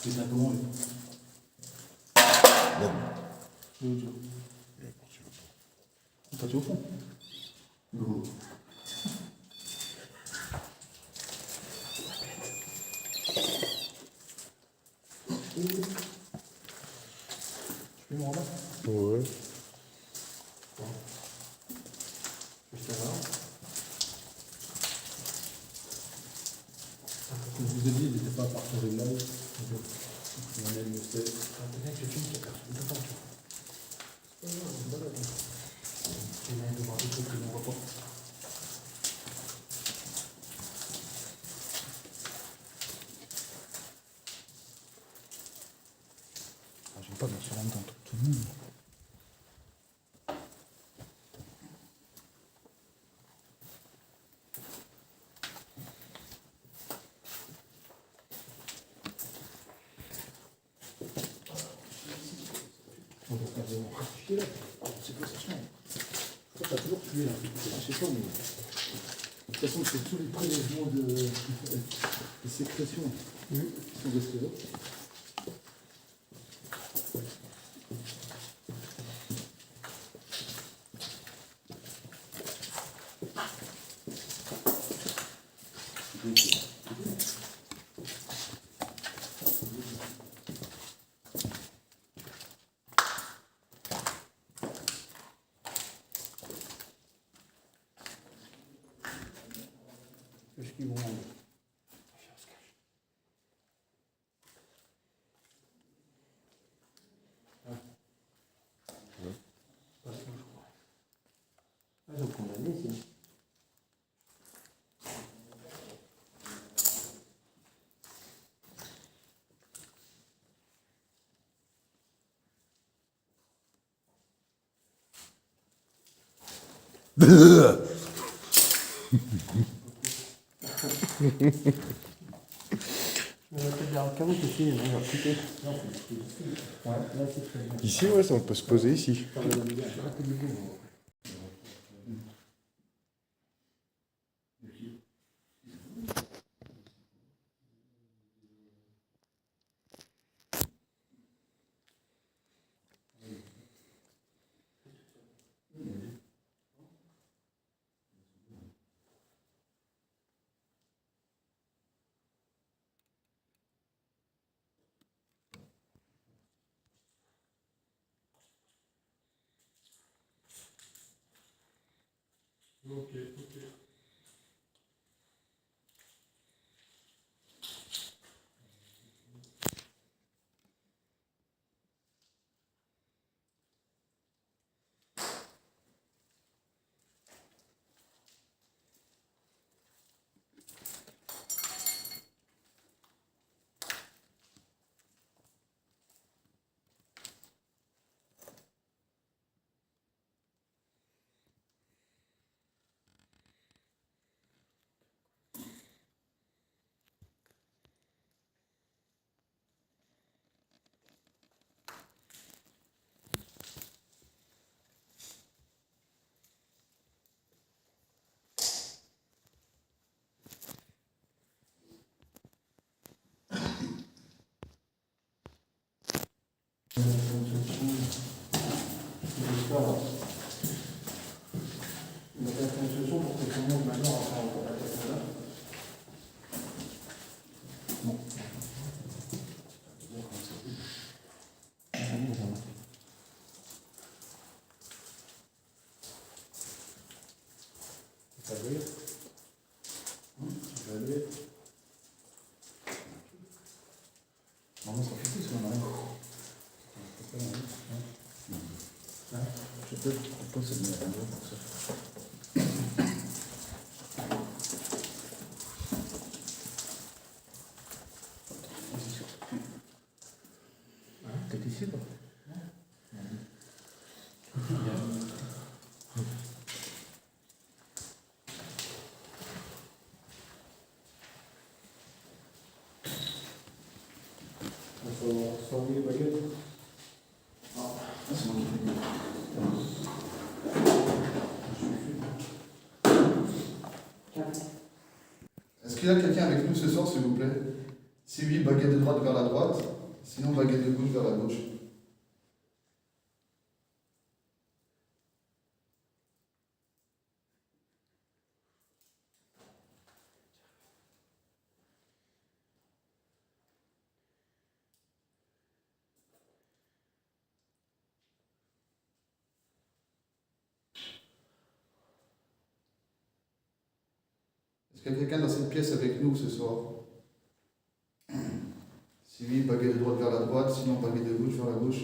Et t'as comment lui? Non. Toi, tu es au fond. Non. Tu peux me remettre? Ouais. Juste là. Comme je vous ai dit, il n'était pas à partager le live. On aime le sait. Peut-être que je filme qui a perdu tout le temps. C'est pas grave, c'est pas grave. Tu m'as de voir des trucs que l'on voit pas. J'aime pas mettre sur en même temps tout le monde. On va faire des ratifiés là. C'est quoi ça change? Je crois que ça a toujours tué là. Je sais pas, mais. De toute façon, c'est tous les prélèvements de sécrétions qui sont restés là. Est-ce qu'ils vont. Ah, ils ont condamné ici. Ici, ouais, ça, on peut se poser ici. Ok, ok. On va faire une solution pour que tout le monde maintenant va faire encore la tête là. Bon. Ça va aller. Ça va aller. Normalement, ça fait plus quand même. Je peux proposer de mettre un peu pour ça. T'es ici, toi? Il faut sortir les baguettes. Ah, c'est moi qui Est-ce qu'il y a quelqu'un avec nous ce soir, s'il vous plaît? Si oui, baguette de droite vers la droite. Sinon, baguette de gauche vers la gauche. Est-ce qu'il y a quelqu'un dans cette pièce avec nous ce soir? Si oui, baguette de droite vers la droite, sinon baguette de gauche vers la gauche.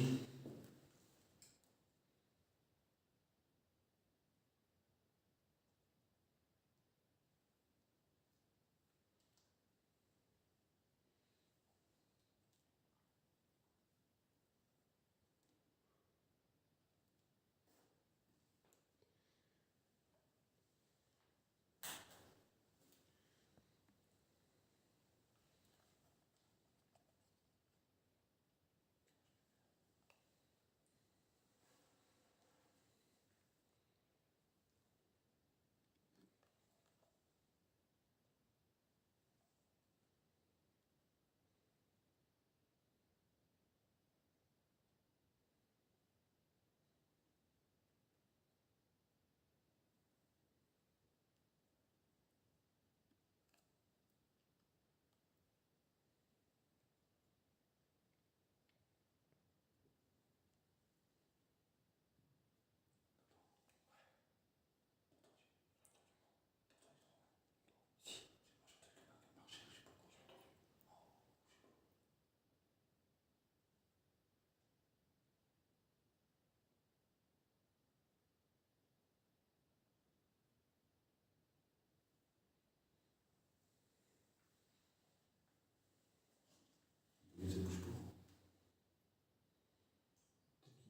Oui, ça bouge pas.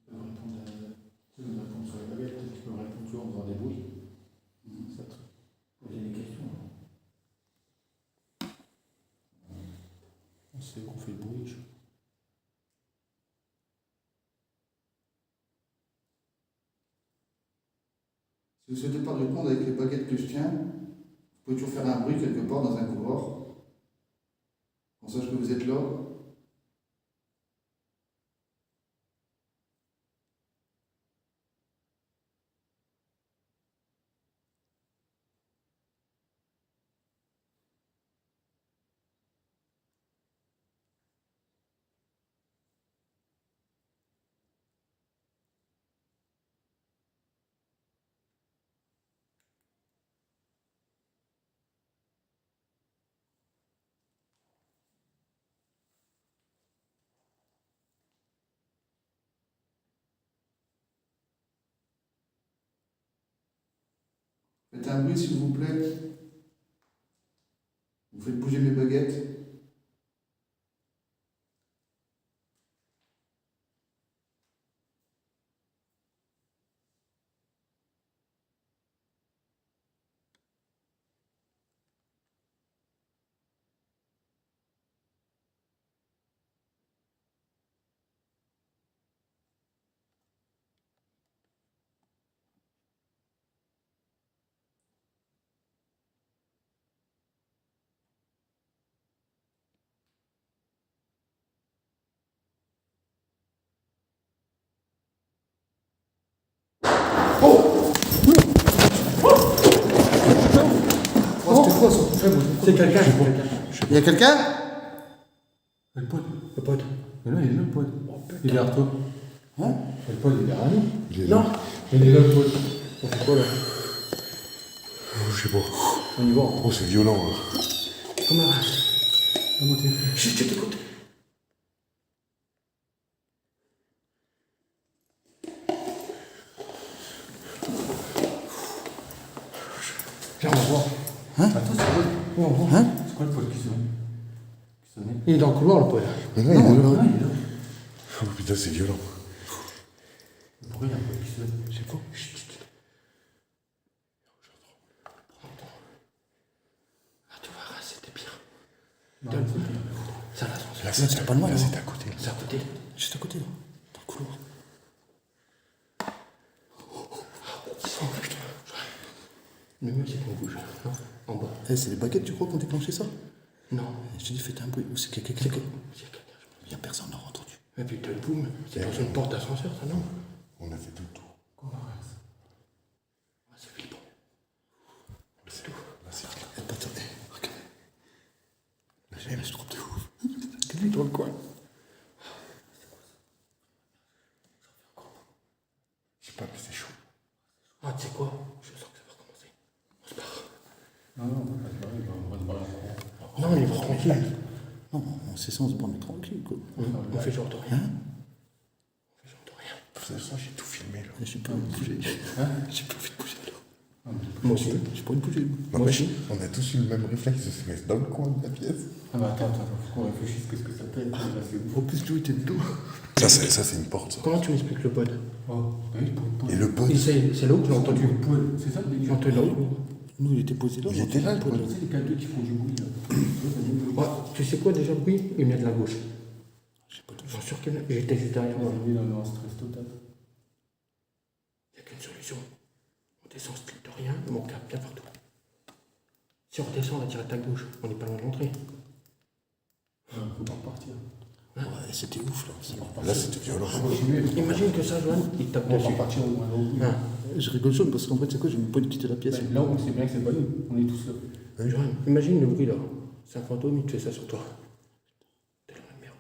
Tu peux me répondre tu peux me répondre sur la baguette, tu peux me répondre toujours en faisant des bruits. Ça te poser des questions. On sait qu'on fait le bruit. Si vous ne souhaitez pas répondre avec les baguettes que je tiens, vous pouvez toujours faire un bruit quelque part dans un couloir. On sache que vous êtes là. Faites un bruit s'il vous plaît. Vous faites bouger mes baguettes. C'est quelqu'un. Il y a quelqu'un? Le pote. Le pote. Mais non, il est là, le pote. Il est derrière toi. Hein? Le pote, il est derrière nous. Il est là. Non. Il est là, le pote. On fait quoi là? Oh, je sais pas. On y va. Oh, c'est violent là. Comment on va? Comment t'es? Chut, je t'écoute. Viens, on va voir. Hein? Attends, c'est quoi? On va voir. Hein? C'est quoi le pote qui sonne? Il est dans le couloir, le pote. Mais non, il est là. Non, il est là. Oh putain, c'est violent. Pourquoi il y a un pote qui sonne? Je sais pas. Chut, chut. Ah, tu vois, c'était pire. Ça, l'ascenseur. Là, c'est pas loin, là, c'est à côté. C'est à côté. Juste à côté, là. Dans le couloir. Oh putain. Le mieux, c'est qu'on bouge. Non, en bas. Eh, c'est les baguettes, tu crois, qu'on déclenché ça? Non. Je te dis, faites un bruit. C'est quelqu'un. C'est que. Il n'y a personne n'a entendu. Et puis t'as le boum. C'est dans une porte d'ascenseur, ça, non? On a fait tout le tour. C'est flippant. C'est tout. Là, c'est tout. Attendez, regardez. Là, j'ai je trouve de ouf. Quelqu'un dans le coin. Je sais pas, mais c'est chaud. Ah, tu sais quoi? Je sens que ça va recommencer. On se barre. Non, on va se barrer, on va se barrer. Non, on est tranquille. Non, c'est ça, on se borne tranquille, quoi. On fait genre de rien. Hein? On fait genre de rien. De toute façon, j'ai tout filmé là. J'ai pas envie de bouger. J'ai pas envie de bouger, alors. Moi aussi. J'ai pas envie de bouger. Non, mais on a tous eu le même réflexe de se mettre dans le coin de la pièce. Ah bah attends, faut qu'on réfléchisse, qu'est-ce que ça peut être, là, c'est ouf. En plus, Joe était de dos. Ça, c'est une porte, ça. Comment tu m'expliques le pod? Oh, oui, pour une Et le pod, C'est là où tu l'as entendu. C'est ça le J'ai délire. entendu là. Nous, il était posé là. Il était là, le Tu pod. sais, les cadeaux qui font du bruit, là. Ouais, tu sais quoi déjà le bruit? Il vient de la gauche. J'ai pas J'en suis sûr qu'il j'étais juste derrière moi. On est dans un stress total. Il n'y a qu'une solution. On descend strict de rien, mon cap bien partout. Si on redescend, on va direct à gauche. On n'est pas loin de l'entrée. Faut pas repartir. Ouais, c'était ouf, là. Là, c'était violent. Imagine que ça, Joanne, il tape On va dessus. repartir au moins là. Hein. Je rigole jaune parce qu'en fait, c'est quoi? J'ai même pas envie de quitter la pièce. Là, on sait bien que c'est pas nous. On est tous là. Joanne, imagine le bruit là. C'est un fantôme, il te fait ça sur toi. T'es dans la merde.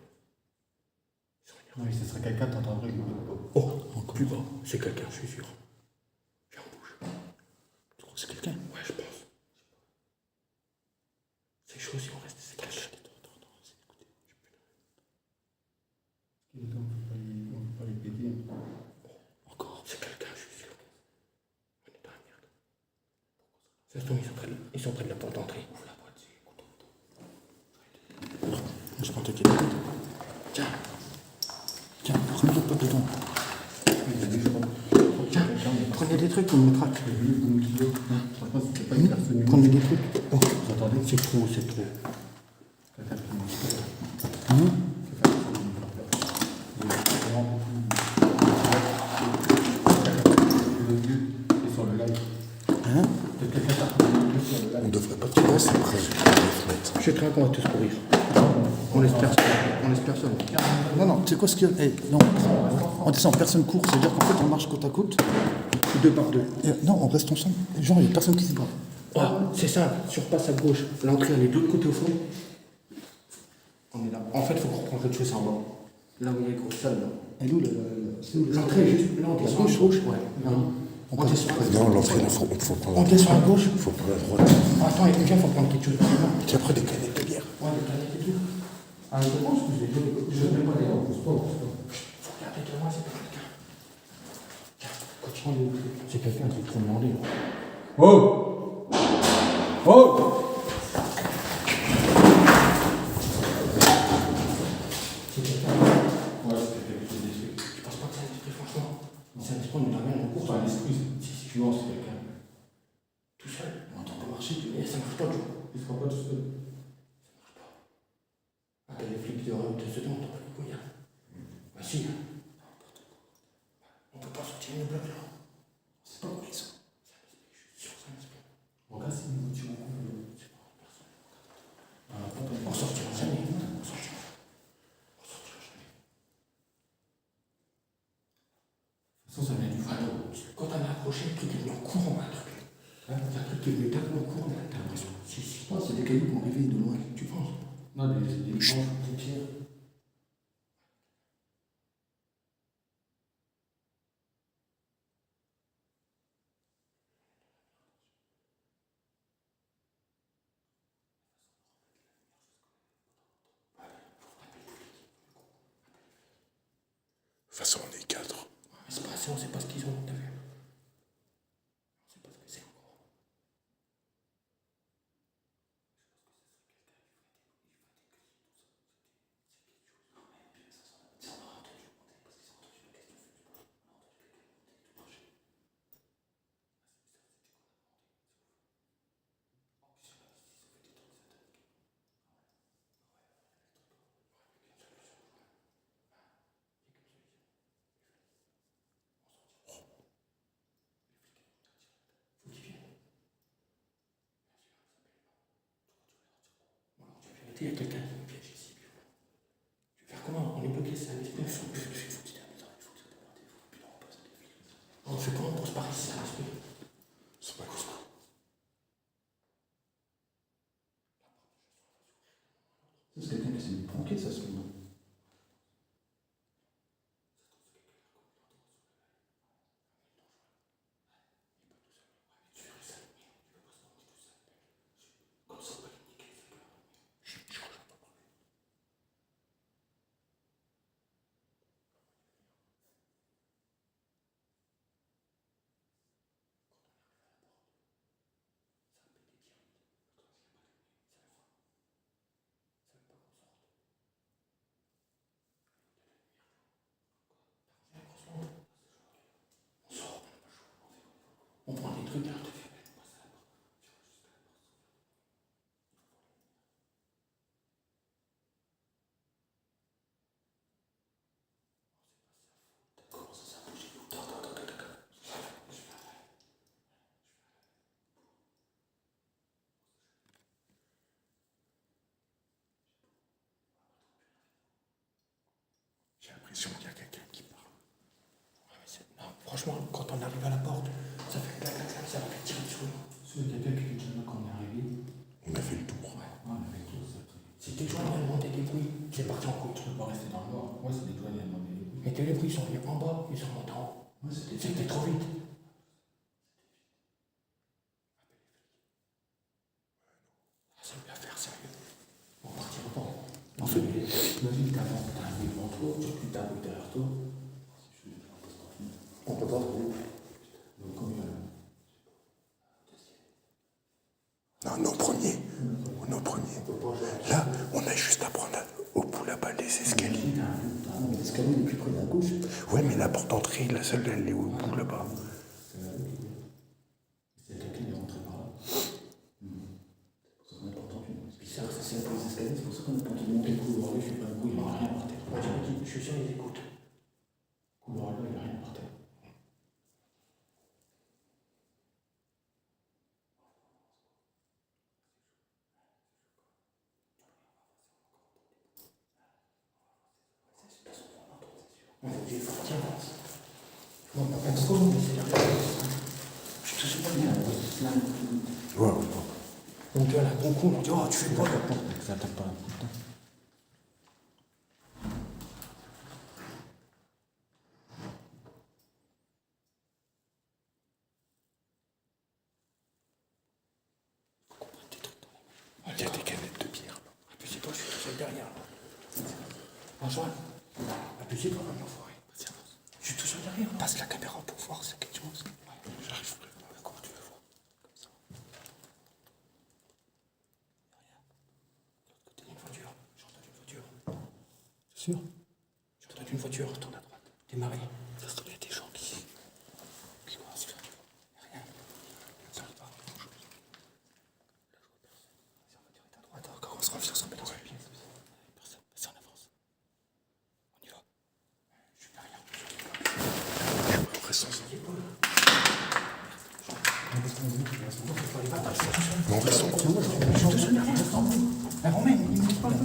Non, mais ce serait quelqu'un, t'entendrais le bruit. Oh, encore plus bas. C'est quelqu'un, je suis sûr. Viens, on bouge. Tu crois que c'est quelqu'un? Ouais, je pense. C'est chaud si on reste. C'est quelqu'un. On peut pas les péter. Encore. C'est quelqu'un, je suis sûr. On est dans la merde. Ça se tombe, ils sont près de la porte d'entrée. Ouvre la boîte, c'est content. Je prends ta clé. Tiens, Tiens, remets-le pas dedans. tiens, prenez des trucs, on me traque. C'est pas une personne. Prenez des trucs. Oh, Vous entendez? c'est trop, c'est trop. Quelqu'un qui nous fait peur. Hein? Et sur le live. Hein? On devrait pas trop passer près des fenêtres. Je crains qu'on va tous courir. On laisse personne. On laisse personne. Non, non, tu sais quoi ce qu'il y a? Eh, non, on descend, personne court. C'est-à-dire qu'en fait, on marche côte à côte. Deux par deux. Et, non, on reste ensemble. Genre, il n'y a personne qui se bat. Oh, c'est simple. Surpasse à gauche. L'entrée, elle est de l'autre côté au fond. On est là. En fait, il faut qu'on reprenne quelque chose en bas. Là où il y a les grosses salles, là. Elle est où, L'entrée est juste là, on descend à gauche. Ouais. Non. On descend. Non, l'entrée, il faut prendre On descend à gauche. faut prendre à droite. Attends, il faut prendre quelque chose. Et après, des canettes de bière. Ouais, le canettes et tout. Ah, je pense que je vais pas aller. Faut regarder de moi, c'est pas quelqu'un. Tiens, continue. C'est quelqu'un qui est trop demandé. Là. Oh! Oh! C'est quelqu'un. Ouais, c'était quelque chose d'esprit. Je pense pas que c'est un esprit, franchement. C'est un esprit, on n'a rien en cours. Enfin, l'esprit, si tu vois, c'est quelqu'un. Tout seul. On est en train de marcher, et ça marche pas, Joe. Il sera pas tout seul. Appelle les flics de Sedan, t'en vas les couilles. Hein. Bah si. On peut pas sortir une bloc là. C'est pas vrai, ça. Je suis sûr que c'est un esprit. Regarde si nous tirons en compte. C'est pas personne. On sortira jamais. On sortira jamais. On sortira jamais. De toute façon, ça vient du fantôme. Quand on a approché, le truc est venu en courant, un truc. Hein, c'est un truc qui est venu tellement en courant, t'as l'impression. Si, si. Je pense que c'est des cailloux qu'on réveille de loin. Tu penses? Non, des branches, des tirs. De toute façon, on est 4. Mais c'est pas assez, on sait pas ce qu'ils ont, t'as vu? On sait pas ce que c'est encore. Il y a quelqu'un qui me piège ici. Je vais faire comment? On est bloqué, c'est un esprit. On fait comment pour se barrer si c'est un esprit? C'est pas comme ça. C'est quelqu'un qui s'est mis pranké, ça se fait. On prend des trucs, hein. J'ai l'impression qu'il y a quelqu'un qui parle. Non, franchement, quand on arrive à la porte, ça fait clac, clac, clac, ça va tirer sur nous. C'est quelqu'un qui dit déjà quand on est arrivé. On a fait le tour. Ouais, on avait tout ça. C'était toujours le même des bruits, c'est parti en couille. Tu peux pas rester dans le noir. Moi, c'est des douaniers à demander. Et que les bruits sont venus en bas, ils sont montés en haut. Moi, c'était. C'était trop vite. Ça me fait faire sérieux. On partira pas. En fait, imagine t'as un bruit devant toi, tu as un bruit derrière toi. On peut pas trouver. Donc, combien Non, nos premiers. Nos premiers. Là, on a juste à prendre au bout là-bas les escaliers. L'escalier est plus près de la gauche. Ouais, mais la porte d'entrée, la seule, elle est au bout là-bas. C'est quelqu'un qui est rentré par là. C'est pour ça qu'on a pas entendu. C'est bizarre, c'est pour les escaliers, c'est pour ça qu'on a pas entendu monter le couloir. Je fais pas le bruit, il n'y a rien par terre. Moi, je suis sûr qu'ils écoutent. Le couloir là, il n'y a rien par terre. On est obligé de sortir. On n'a pas de seconde, mais c'est là. Je te sais pas bien, c'est là. Ouais, ouais. On dit à la bon coup, on dit, oh, tu fais quoi? Ça tape pas un coup de temps. Il y a des canettes de bière. Appuyez-toi, je suis tout seul derrière. Bonsoir. Appuyez-toi, l'enfoiré. Vas-y, avance. Je suis tout seul derrière. Passe la caméra pour voir c'est quelque chose. J'arrive. Comment tu veux voir? Comme ça. Rien. De l'autre côté, il y a une voiture. J'ai entendu une voiture. Sûr? J'ai entendu une voiture. Retourne à droite. Démarrer. Ça se trouve, il y a des gens qui. Qui quoi? Il n'y a rien. Ça ne pas grand-chose. Là, je vois personne. Vas-y, on va direct à droite. Encore, on se revient sans mettre sur le pied. Personne. Vas-y, on avance. On y va. Je suis derrière. Restons. Non, restons.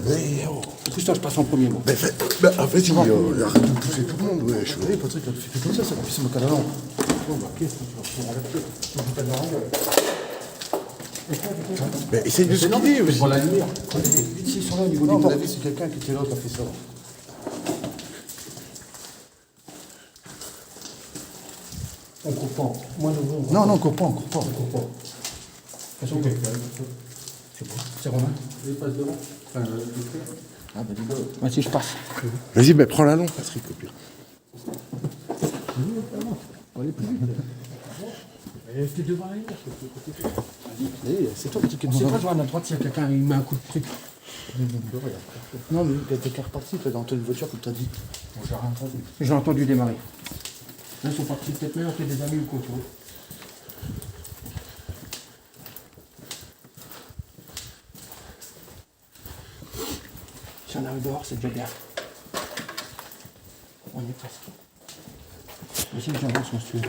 Mais oh. Pousse-toi, je passe en premier, moi. Mais vas-y, arrête de pousser tout le monde, wesh. Oui, Patrick, quand tu fais comme ça puisse me caler. Bon, bah, qu'est-ce que tu vas pouvoir arrêter? Mais essaye de se guider Je aussi. vois la lumière. Vite, ils sont là au niveau des portes. C'est quelqu'un qui était là, qui a fait ça. On court pas. Moi, non, on court pas, on court pas. On court pas. C'est bon. C'est Romain. Il passe devant. Ah, bah, dis donc. Vas-y, je passe. Vas-y, ben prends la longue, Patrick, au pire. On va aller plus vite. T'es devant la lumière. C'est toi qui es devant. C'est toi, je vois à droite, s'il y a quelqu'un, il met un coup de truc. Non, mais t'es reparti, t'as entendu une voiture, comme t'as dit. Bon, j'ai rien entendu. J'ai entendu démarrer. Là, ils sont partis peut-être même avec des amis ou quoi, tu vois. Si on arrive dehors, c'est déjà bien. On y est presque. Vas-y, j'avance, monsieur.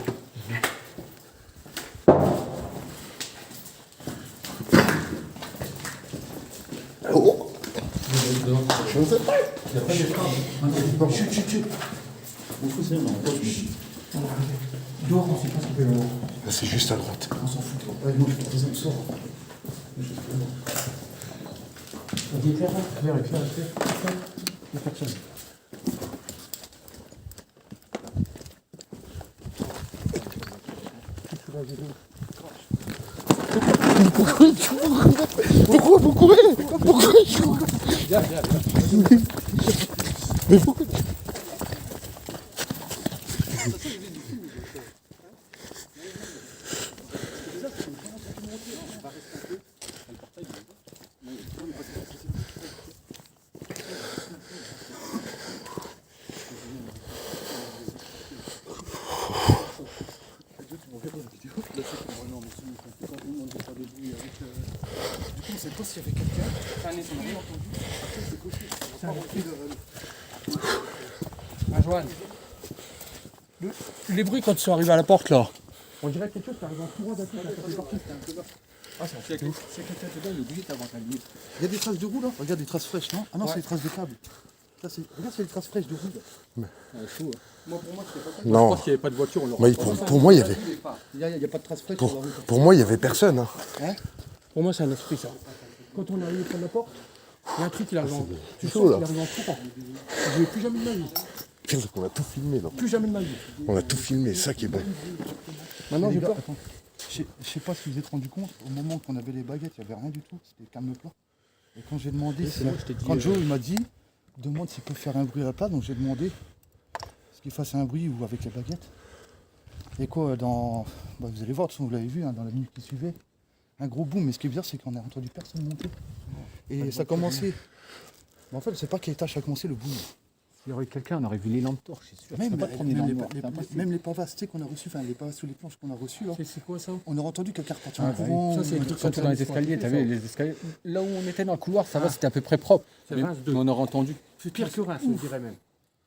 Oh, Je ne sais pas. Chut, chut, chut. On fout ça, non, Dehors, on sait pas ce qu'il peut y avoir. Là, c'est juste à droite. on s'en fout. Ouais, moi, je te présente ça. On dit éclaire, éclaire. Il n'y a personne. Pourquoi vous courez? Pourquoi? Mais pourquoi? On sait pas s'il y avait quelqu'un. Joanne. Les bruits quand ils sont arrivés à la porte là. On dirait quelque chose qui arrive en courant d'un coup. Ah, c'est quelqu'un dedans, il est obligé d'avoir un livre. Il y a des traces de roue là. Regarde des traces fraîches, non? Ah non, c'est des traces de câble. Regarde, c'est des traces fraîches de roue là. Chaud. Moi, pour moi, c'était pas ça. Je Non. pense qu'il n'y avait pas de voiture. On Moi, pour moi, il y avait. Il n'y a pas de traces fraîches sur la route. Pour moi, il y avait personne. Hein. Pour moi, c'est un esprit ça. Quand on est arrivé près de la porte, il y a un truc qui arrive en. Tu chaud, sens là. qu'il arrive en courant. Je vais plus jamais de ma vie. Pire, c'est qu'on a tout filmé. Là. Plus jamais de ma vie. On a tout filmé, ça qui est bon. Maintenant, j'ai peur. Attends. Je sais pas si vous vous êtes rendu compte, au moment qu'on avait les baguettes, il n'y avait rien du tout, c'était calme plat. Et quand j'ai demandé, c'est là que je t'ai dit, quand Joe il m'a dit, demande s'il peut faire un bruit à la place, donc j'ai demandé qu'il fasse un bruit ou avec les baguettes. Et quoi, vous allez voir, de toute façon, vous l'avez vu, dans la minute qui suivait, un gros boom. Mais ce qui est bizarre, c'est qu'on n'a entendu personne monter. Et ça a commencé. Mais en fait, je sais pas quelle étage a commencé le boom. S'il y aurait quelqu'un, on aurait vu les lampes torches, c'est sûr. Même les pavasses, tu sais, qu'on a reçus, enfin les pavasses sous les planches qu'on a reçus là, C'est quoi ça? on aurait entendu quelqu'un repartir en courant. Ça, c'est ou- quand tu es dans les escaliers, tu vu les escaliers. Là où on était dans le couloir, ça va, c'était à peu près propre. Mais on aurait entendu. Pire que Reims, je dirais même.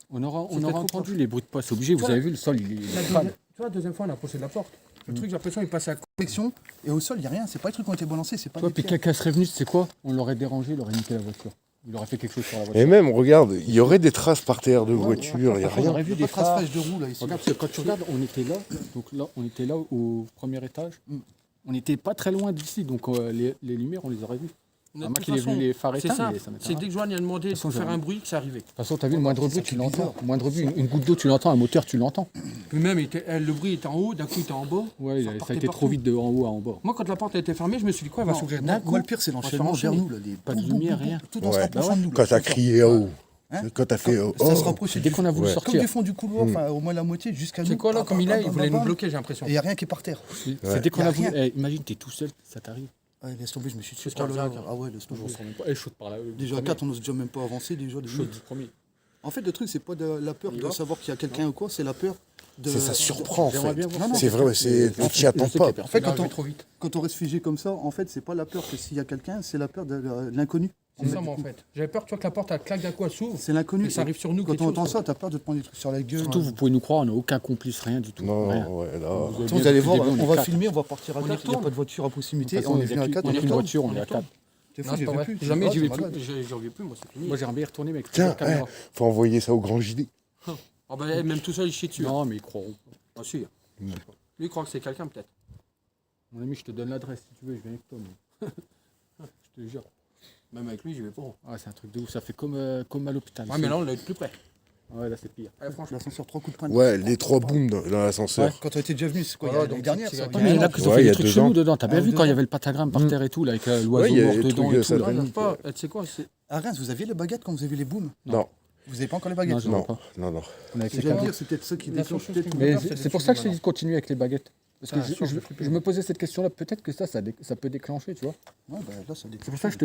On aurait entendu les bruits de pas. C'est obligé, vous avez vu, le sol, il est crade. Tu vois, la deuxième fois, on a approché de la porte. Le truc, j'ai l'impression qu'il passait à côté. Protection, et au sol, il n'y a rien, c'est pas les trucs qui ont été balancés, c'est pas Toi, des puis pierres. quelqu'un serait venu, c'est quoi? On l'aurait dérangé, il aurait niqué la voiture. Il aurait fait quelque chose sur la voiture. Et même, regarde, il y aurait des traces par terre de voiture, il n'y a On rien. aurait vu Il y des a pas de traces phares. fraîches de roue là ici. Regarde, parce que quand tu regardes, on était là, donc là, on était là au premier étage. On n'était pas très loin d'ici, donc les lumières, on les aurait vues. De Moi toute qui l'ai façon, vu les phares c'est éteints, simple. mais ça m'étonne C'est pas. dès que Joanne a demandé de façon, faire j'ai- un bruit que c'est arrivé. De toute façon, t'as vu, le moindre bruit, tu l'entends. bizarre. Moindre bruit, une goutte d'eau, tu l'entends, un moteur, tu l'entends. Puis même, le bruit était en haut, d'un coup, il était en bas. Ouais, ça a repartait été partout. trop vite de en haut à en bas. Moi, quand la porte a été fermée, je me suis dit, quoi, elle va s'ouvrir d'un coup. Moi, le pire, c'est l'enchaînement enchaîner. vers nous là. Pas de lumière, rien. Tout en se Ouais. rapprochant de nous. Quand t'as crié haut, Hein quand t'as fait oh, Ça se rapprochait Dès qu'on a voulu Ouais. comme sortir, du fond du couloir, enfin au moins la moitié, jusqu'à nous. C'est quoi là, comme il est, il voulait nous bloquer, j'ai Et l'impression. il n'y a rien qui est par terre. c'est dès qu'on Y a a voulu. rien. Imagine, t'es tout seul, ça t'arrive. Ouais, laisse tomber, je me suis tué. C'est cardiaque. Ah ouais, laisse tomber. Elle chaude par là. Déjà à 4, on n'ose déjà même pas avancer. Déjà de Chaude du premier. En fait, le truc, c'est pas de la peur de savoir qu'il y a quelqu'un ou quoi, c'est la peur de. ça surprend en J'aimerais fait. bien voir Non, ça. non, C'est vrai, ouais, c'est tu t'y attends pas. En fait, Quand trop vite. quand on reste figé comme ça, en fait, c'est pas la peur que s'il y a quelqu'un, c'est la peur de l'inconnu. C'est ça, moi, en fait. J'avais peur, tu vois, que la porte, elle claque d'un coup, elle s'ouvre. C'est l'inconnu. Et ça arrive sur nous, Quand quelque on entend chose, ça, t'as peur de te prendre des trucs sur la gueule. Surtout, vous pouvez nous croire, on n'a aucun complice, rien du tout. Non, Rien. ouais, là. Vous allez voir, on va quatre. filmer, on va partir à On y 4, il n'y a retourne. pas de voiture à proximité, De toute façon, on est venu à 4, on est on une voiture, on est à retourne. 4. T'es fou, Non, j'y c'est pas vais vrai. plus. Jamais j'y vais malade. plus. J'y reviens plus, moi, c'est fini. Moi, j'aimerais bien y retourner, mais avec Tiens, la caméra. faut envoyer ça au grand JD. Ah bah, même tout seul, il chie dessus. Non, mais ils croiront. Ah, si. Lui, il croit que c'est quelqu'un, peut-être. Mon ami, je te donne l'adresse si tu veux, je viens avec toi. Je te jure. Même avec lui, j'y vais pas. Ah, c'est un truc de ouf, ça fait comme à l'hôpital. Ouais, mais là, on est plus près. Ouais, là, c'est pire. Franchement. L'ascenseur, 3 coups de poing. Ouais, les 3 booms dans l'ascenseur. Quand on était déjà venu, c'est quoi, Voilà, l'année donc, dernière, c'est ça. quelqu'un. Mais il y en a qui ont Ouais, fait il y des a trucs 2 chelous ans. dedans. T'as bien Ah, vu 2 quand il y ans. avait le pentagramme par terre et tout, là, avec Ouais, l'oiseau il y a mort des dedans trucs, et ça tout. Là, Là. je sais pas. Tu sais quoi, c'est. À Reims, vous aviez les baguettes quand vous avez les booms? Non, Vous n'avez pas encore les Non, baguettes? je vois pas. non. On est avec C'est les j'allais câbles. dire, c'est peut-être ça qui La déclenche seule chose peut-être. qui me Mais peur, c'est pour ça que je t'ai dit de continuer avec les baguettes. Parce que Ah, je me posais cette question-là, peut-être que ça peut déclencher, tu vois. Ouais, bah, là, ça déclenche. C'est pour ça que je te